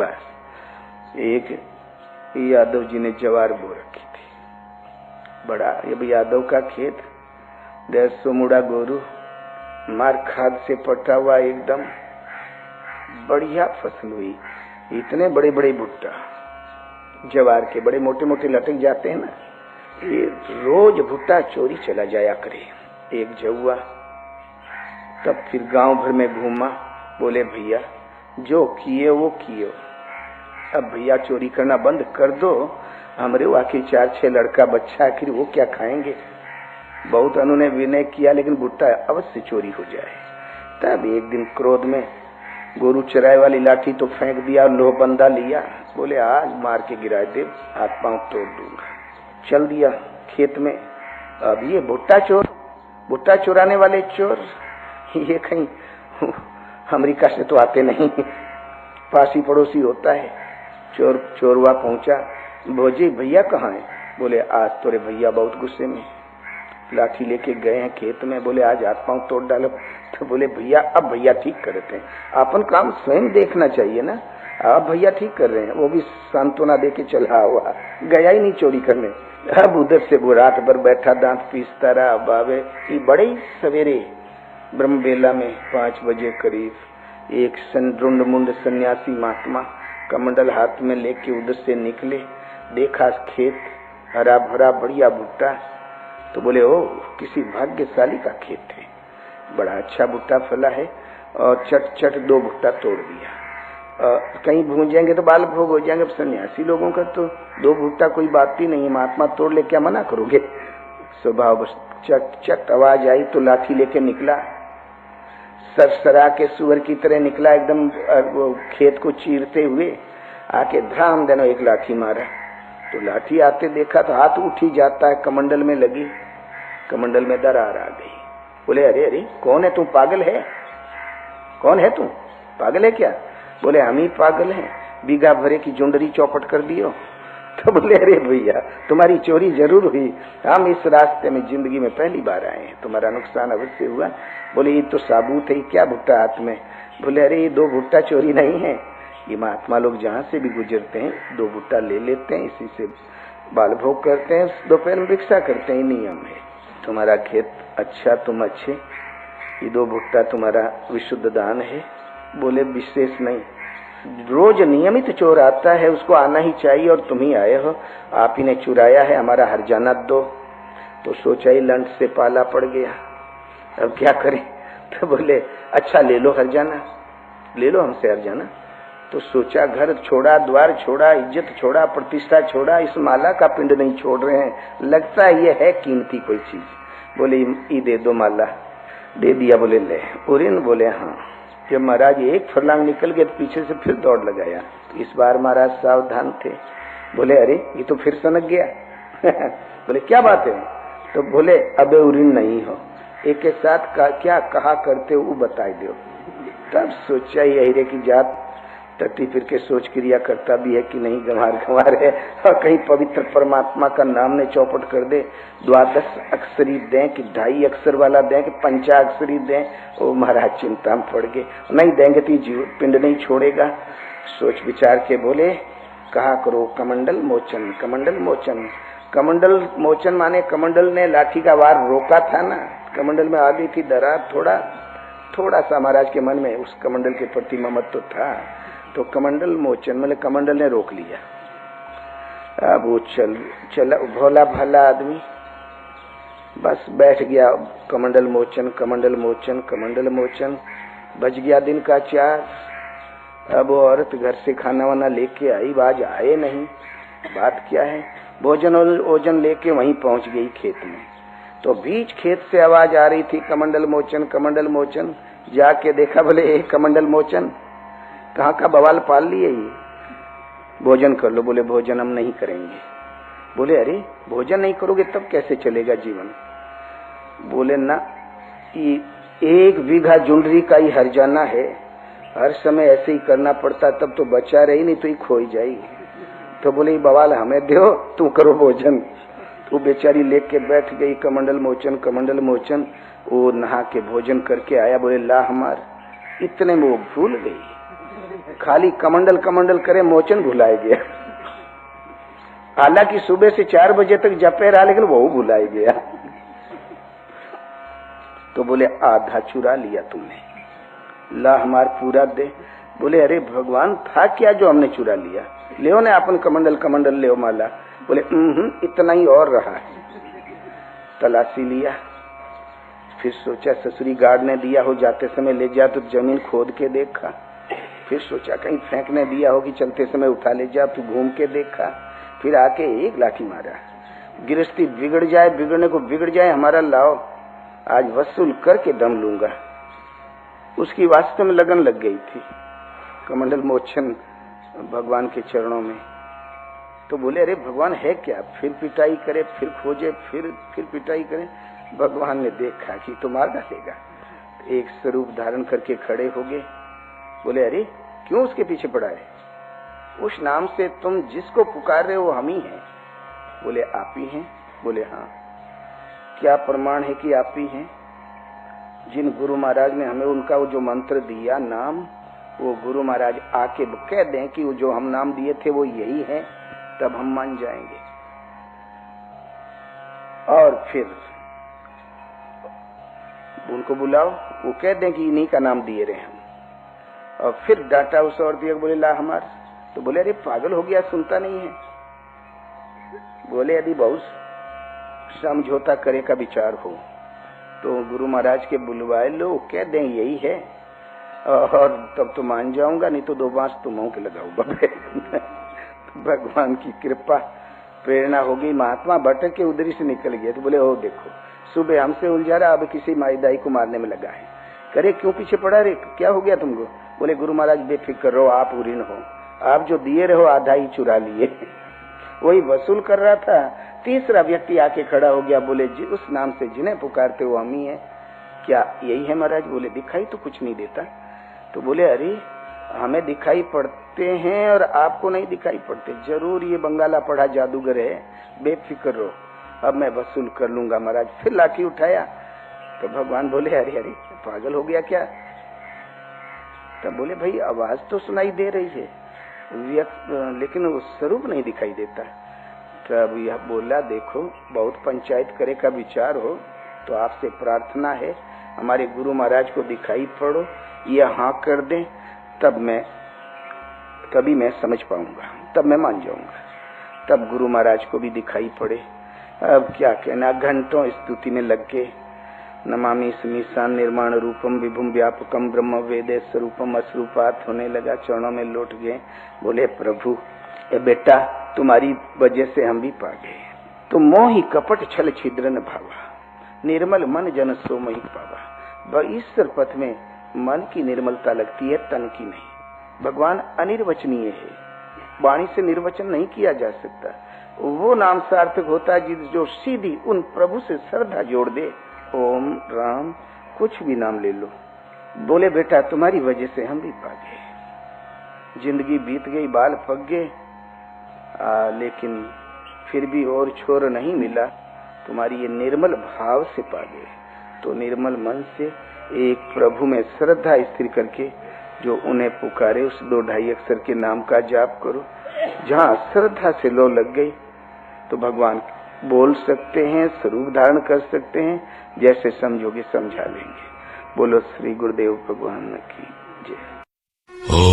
बस एक यादव जी ने जवार बो रखी थी, बड़ा अब यादव का खेत, 150 मुड़ा गोरू, मार खाद से पटा हुआ, एकदम बढ़िया फसल हुई। इतने बड़े बड़े भुट्टा जवार के, बड़े मोटे मोटे लटक जाते हैं ना, ये रोज भुट्टा चोरी चला जाया करे। एक जौआ तब फिर गांव भर में घूमा, बोले भैया जो किए वो किए, अब भैया चोरी करना बंद कर दो, हमारे आखिर 4-6 लड़का बच्चा, आखिर वो क्या खाएंगे। बहुत उन्होंने विनय किया, लेकिन भुट्टा अवश्य चोरी हो जाए। तब एक दिन क्रोध में गोरू चराए वाली लाठी तो फेंक दिया, लोह बंदा लिया, बोले आज मार के गिरा दे, हाथ पांव तोड़ दूंगा। चल दिया खेत में। अब ये भुट्टा चोर, भुट्टा चुराने वाले चोर, ये कहीं अमेरिका से तो आते नहीं, पासी पड़ोसी होता है। चोरवा पहुंचा, भोजी भैया कहाँ है? बोले आज तोरे भैया बहुत गुस्से में, लाठी लेके गए हैं खेत में, बोले आज हाथ पांव तोड़ डालो। तो बोले भैया अब भैया ठीक करते हैं, अपन काम स्वयं देखना चाहिए ना, अब भैया ठीक कर रहे हैं। वो भी सांत्वना दे के चला हुआ, गया ही नहीं चोरी करने। अब उधर से वो रात भर बैठा दांत पीसता रहा। बाबे ये बड़े ही सवेरे ब्रह्मबेला में 5 बजे करीब एक रुंड मुंड सन्यासी महात्मा कमंडल हाथ में लेके उधर से निकले। देखा खेत हरा भरा बढ़िया भुट्टा, तो बोले ओ किसी भाग्यशाली का खेत है, बड़ा अच्छा भुट्टा फला है। और चट चट 2 भुट्टा तोड़ दिया। कहीं भूंजेंगे तो बाल भोग हो जाएंगे, सन्यासी लोगों का तो 2 भुट्टा कोई बात ही नहीं है, महात्मा तोड़ ले क्या मना करोगे। स्वभाव बस चट चट आवाज आई तो लाठी लेके निकला, सरसरा के सुअर की तरह निकला, एकदम वो खेत को चीरते हुए आके धड़ाम देनो एक लाठी मारा। तो लाठी आते देखा तो हाथ उठी जाता है, कमंडल में लगी, कमंडल में दरार आ गई। बोले अरे अरे कौन है तू, पागल है? कौन है तू, पागल है क्या? बोले हम ही पागल हैं, बीघा भरे की जुंडरी चौपट कर दियो। तो बोले अरे भैया तुम्हारी चोरी जरूर हुई, हम इस रास्ते में जिंदगी में पहली बार आए हैं, तुम्हारा नुकसान अवश्य हुआ। बोले ये तो साबूत है, क्या भुट्टा हाथ में? बोले अरे ये 2 भुट्टा चोरी नहीं है, ये महात्मा लोग जहाँ से भी गुजरते हैं 2 भुट्टा ले लेते हैं, इसी से बाल भोग करते हैं, दोपहर में भिक्षा करते हैं, नियम है। तुम्हारा खेत अच्छा, तुम अच्छे, ये 2 भुट्टा तुम्हारा विशुद्ध दान है। बोले विशेष नहीं, रोज नियमित चोर आता है, उसको आना ही चाहिए, और तुम ही आए हो, आप ही ने चुराया है, हमारा हर्जाना दो। तो सोचा ही लंट से पाला पड़ गया, अब क्या करें। तो बोले अच्छा ले लो हर्जाना, ले लो हमसे हर्जाना। तो सोचा घर छोड़ा, द्वार छोड़ा, इज्जत छोड़ा, प्रतिष्ठा छोड़ा, इस माला का पिंड नहीं छोड़ रहे हैं, लगता है ये है कीमती कोई चीज। बोले ये दे दो माला, दे दिया। बोले ले उरिन? बोले हाँ। जब महाराज एक फरलांग निकल गए तो पीछे से फिर दौड़ लगाया। तो इस बार महाराज सावधान थे, बोले अरे ये तो फिर सनक गया। बोले क्या बात है? तो बोले अबे उरिन नहीं हो, एक के साथ क्या कहा करते हो वो बताई दो। तब सोचा यही रे की जात टट्टी फिर के सोच क्रिया करता भी है कि नहीं, गंवार है, और कहीं पवित्र परमात्मा का नाम ने चौपट कर दे। 12 अक्षरी दें कि 2.5 अक्षर वाला दें कि 5 अक्षरी दें, वो महाराज चिंता में पड़ गए। नहीं देंगे तो जीव पिंड नहीं छोड़ेगा। सोच विचार के बोले कहा करो कमंडल मोचन, कमंडल मोचन। कमंडल मोचन माने कमंडल ने लाठी का वार रोका था ना, कमंडल में आ गई थी दरार। थोड़ा सा महाराज के मन में उस कमंडल के प्रति ममत्व तो था, तो कमंडल मोचन मतलब कमंडल ने रोक लिया। अब वो चला भोला भाला आदमी बस बैठ गया, कमंडल मोचन, कमंडल मोचन, कमंडल मोचन। बज गया दिन का 4। अब वो औरत घर से खाना वाना लेके आई, आज आए नहीं, बात क्या है। भोजन और ओजन लेके वहीं पहुंच गई खेत में। तो बीच खेत से आवाज आ रही थी कमंडल मोचन, कमंडल मोचन। जाके देखा, बोले कमंडल मोचन कहाँ का बवाल पाल लिए, ये भोजन कर लो। बोले भोजन हम नहीं करेंगे। बोले अरे भोजन नहीं करोगे तब कैसे चलेगा जीवन? बोले ना, ये 1 बीघा जुंडरी का ही हर्जाना है, हर समय ऐसे ही करना पड़ता, तब तो बचा रही, नहीं तो ही खोई जाएगी। तो बोले बवाल हमें दो, तू करो भोजन। तो बेचारी लेके बैठ गई कमंडल मोचन, कमंडल मोचन। वो नहा के भोजन करके आया। बोले ला हमार, इतने में वो भूल गई, खाली कमंडल कमंडल करे, मोचन भुलाए गया। हालांकि सुबह से 4 बजे तक जपे रहा, लेकिन वो भुलाए गया। तो बोले आधा चुरा लिया तुमने, ला हमार पूरा दे। बोले अरे भगवान था क्या जो हमने चुरा लिया, ले ने अपन कमंडल कमंडल ले माला। बोले इतना ही और रहा है। तलाशी लिया, फिर सोचा ससुरी गार्ड ने दिया हो, जाते समय ले जा, तो जमीन खोद के देखा। फिर सोचा कहीं फेंकने दिया हो कि चलते समय उठा ले जा, तो घूम के देखा। फिर आके एक लाठी मारा। गृहस्थी बिगड़ जाए, बिगड़ने को बिगड़ जाए, हमारा लाओ, आज वसूल करके दम लूंगा। उसकी वास्तव में लगन लग गई थी कमंडल मोचन भगवान के चरणों में। तो बोले अरे भगवान है क्या, फिर पिटाई करे, फिर खोजे, फिर पिटाई करे। भगवान ने देखा कि तो मार डालेगा, एक स्वरूप धारण करके खड़े हो गए। बोले अरे क्यों उसके पीछे पड़ा है, उस नाम से तुम जिसको पुकार रहे हो वो हम ही हैं। बोले आप ही हैं। बोले हाँ। क्या प्रमाण है कि आप ही हैं? जिन गुरु महाराज ने हमें उनका वो जो मंत्र दिया नाम, वो गुरु महाराज आके कह दें कि वो जो हम नाम दिए थे वो यही है, तब हम मान जाएंगे। और फिर उनको बुलाओ, वो कह दें कि इन्हीं का नाम दिए रहे हम। और फिर डांटा उसे और दिया। बोले ला हमार। तो बोले अरे पागल हो गया, सुनता नहीं है। बोले यदि बहुत समझौता करे का विचार हो तो गुरु महाराज के बुलवाए लो, कह दें यही है, और तब तो मान जाऊंगा, नहीं तो 2 बांस तो मुंह के लगाऊंगा। भगवान की कृपा प्रेरणा हो गई। महात्मा भटक के उधरी से निकल गया। तो बोले ओ देखो, सुबह हमसे उलझा रहा, अब किसी माईदाई को मारने में लगा है। करे क्यों पीछे पड़ा रे, क्या हो गया तुमको? बोले गुरु महाराज बेफिक्र रहो, आप ऋण हो, आप जो दिए रहो आधा ही चुरा लिए। वही वसूल कर रहा था, तीसरा व्यक्ति आके खड़ा हो गया। बोले जी उस नाम से जिन्हें पुकारते वो हम ही है, क्या यही है महाराज? बोले दिखाई तो कुछ नहीं देता। तो बोले अरे हमें दिखाई पड़ते हैं और आपको नहीं दिखाई पड़ते, जरूर ये बंगाला पढ़ा जादूगर है, बेफिक्र रहो, अब मैं वसूल कर लूंगा महाराज। फिर लाठी उठाया तो भगवान बोले अरे अरे पागल हो गया क्या? तब बोले भाई आवाज तो सुनाई दे रही है, लेकिन वो स्वरूप नहीं दिखाई देता। तब यह बोला देखो बहुत पंचायत करे का विचार हो तो आपसे प्रार्थना है, हमारे गुरु महाराज को दिखाई पड़ो, ये हाँ कर दें, तभी मैं समझ पाऊंगा, तब मैं मान जाऊंगा। तब गुरु महाराज को भी दिखाई पड़े। अब क्या कहना, घंटों स्तुति में लग के नमामि स्मीशान निर्माण रूपम विभुम व्यापकम ब्रह्म वेदे स्वरूपम अस्वरूपात होने लगा, चरणों में लौट गए। बोले प्रभु ए बेटा तुम्हारी वजह से हम भी पा गए। तुम मोहि कपट छल छिद्र न भावा, निर्मल मन जन सो मही पावा। ईश्वर पथ में मन की निर्मलता लगती है, तन की नहीं। भगवान अनिर्वचनीय है, वाणी से निर्वचन नहीं किया जा सकता। वो नाम सार्थक होता है जो सीधी उन प्रभु से श्रद्धा जोड़ दे। ओम राम कुछ भी नाम ले लो। बोले बेटा तुम्हारी वजह से हम भी पा गए। जिंदगी बीत गई, बाल पक गए, लेकिन फिर भी और छोर नहीं मिला, तुम्हारी ये निर्मल भाव से पा गए। तो निर्मल मन से एक प्रभु में श्रद्धा स्थिर करके जो उन्हें पुकारे उस 2-2.5 अक्षर के नाम का जाप करो। जहाँ श्रद्धा से लो लग गई तो भगवान बोल सकते हैं, स्वरूप धारण कर सकते हैं, जैसे समझोगे समझा लेंगे। बोलो श्री गुरुदेव भगवान की जय।